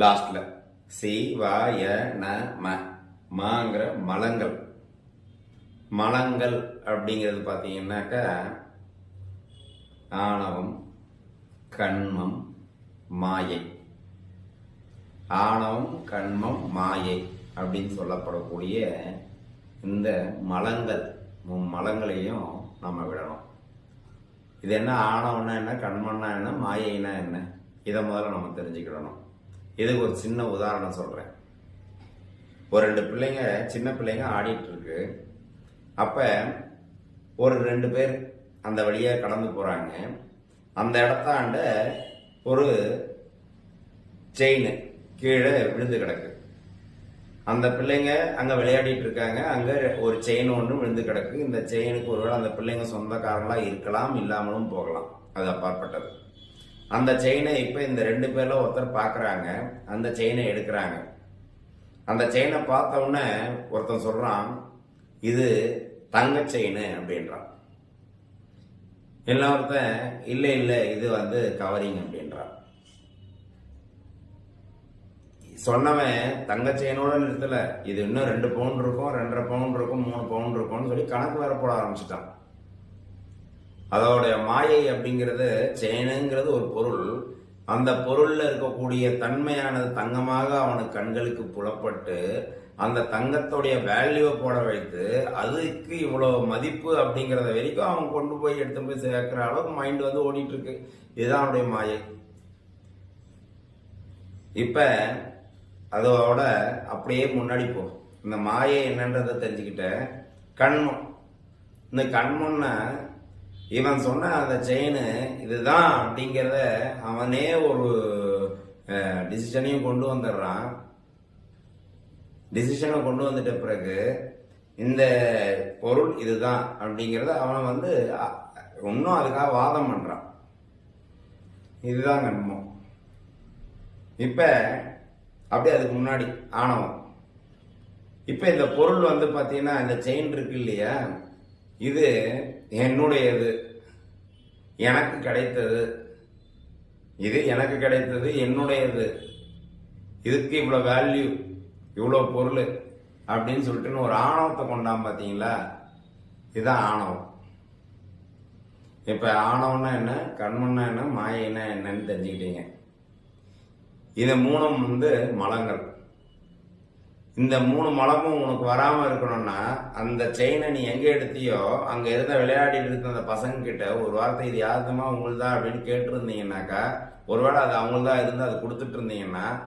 லாஸ்ட்ல சி வா ய ந ம மாங்கிற மலங்கள். மலங்கள் அப்படிங்கிறது பார்த்தீங்கன்னாக்கா ஆணவம், கண்மம், மாயை. ஆணவம், கண்மம், மாயை அப்படின்னு சொல்லப்படக்கூடிய இந்த மலங்கள் மலங்களையும் நம்ம விடணும். இது என்ன? ஆணவம்னா என்ன, கண்மம்னா என்ன, மாயைனா என்ன, இதை முதல்ல நம்ம தெரிஞ்சுக்கிடணும். இதுக்கு ஒரு சின்ன உதாரணம் சொல்றேன். ஒரு 2 பிள்ளைங்க, சின்ன பிள்ளைங்க ஆடிட்டு இருக்கு. அப்ப ஒரு 2 பேர் அந்த வழியா கடந்து போறாங்க. அந்த இடத்தாண்ட ஒரு செயின் கீழே விழுந்து கிடக்கு. அந்த பிள்ளைங்க அங்க விளையாடிட்டு இருக்காங்க. அங்க ஒரு செயின் ஒன்று விழுந்து கிடக்கு. இந்த செயினுக்கு ஒருவேளை அந்த பிள்ளைங்க சொந்தக்காரங்களா இருக்கலாம், இல்லாமலும் போகலாம், அது அப்பாற்பட்டது. அந்த செயினை இப்ப இந்த 2 பேர்ல ஒருத்தர் பாக்குறாங்க. அந்த செயினை எடுக்கிறாங்க. அந்த செயினை பார்த்த உடனே ஒருத்தன் சொல்றான், இது தங்க செயின் அப்படின்றான். இன்னொருத்தன் இல்ல இல்ல இது கவரிங் அப்படின்றான். சொன்னவன் தங்க செயினோட நிறுத்தல, இது இன்னும் 2 பவுன் இருக்கும், 2.5 பவுன் இருக்கும், 3 பவுன் இருக்கும்னு சொல்லி கணக்கு வேற போட ஆரம்பிச்சுட்டான். அதோடைய மாயை அப்படிங்கிறது, செயினுங்கிறது ஒரு பொருள். அந்த பொருள்ல இருக்கக்கூடிய தன்மையானது தங்கமாக அவனுக்கு கண்களுக்கு புலப்பட்டு அந்த தங்கத்துடைய வேல்யூவை போட வைத்து அதுக்கு இவ்வளவு மதிப்பு அப்படிங்கிறத வரைக்கும் அவன் கொண்டு போய் எடுத்து போய் சேர்க்கிற அளவுக்கு மைண்ட் ஓடிட்டு இருக்கு. இதுதான் அவனுடைய மாயை. இப்ப அதோட அப்படியே முன்னாடி போ. இந்த மாயை என்னன்றதை தெரிஞ்சுக்கிட்ட கண்மம். இந்த கண்மம்னா இவன் சொன்ன அந்த செயின் இதுதான் அப்படிங்கிறத அவனே ஒரு டிசிஷனையும் கொண்டு வந்துடுறான். டிசிஷனை கொண்டு வந்துட்ட பிறகு இந்த பொருள் இதுதான் அப்படிங்கிறத அவன் இன்னும் அதுக்காக வாதம் பண்றான். இதுதான் கண்மம். இப்ப அப்படியே அதுக்கு முன்னாடி ஆணவம். இப்ப இந்த பொருள் பாத்தீங்கன்னா இந்த செயின் இருக்கு இல்லையா, இது என்னுடையது, எனக்கு கிடைத்தது, இது எனக்கு கிடைத்தது, என்னுடையது, இதுக்கு இவ்வளவு வேல்யூ, இவ்வளவு பொருள் அப்படின்னு சொல்லிட்டு ஒரு ஆணவத்தை கொண்டாம் பாத்தீங்களா. இதுதான் ஆணவம். இப்ப ஆணவம்னா என்ன, கண்மம்னா என்ன, மாயைனா என்னன்னு தெரிஞ்சுக்கிட்டீங்க. இது 3 மலங்கள். இந்த 3 மலமும் உனக்கு வராம இருக்கணும்னா அந்த செயினை நீ எங்க எடுத்தியோ அங்க இருந்த விளையாடிட்டு இருந்த அந்த பசங்க கிட்ட ஒரு வார்த்தை இது யாருக்குமா உங்களுதா அப்படின்னு கேட்டு இருந்தீங்கன்னாக்கா, ஒருவேளை அது அவங்களுதான் இருந்து அதை கொடுத்துட்டு இருந்தீங்கன்னா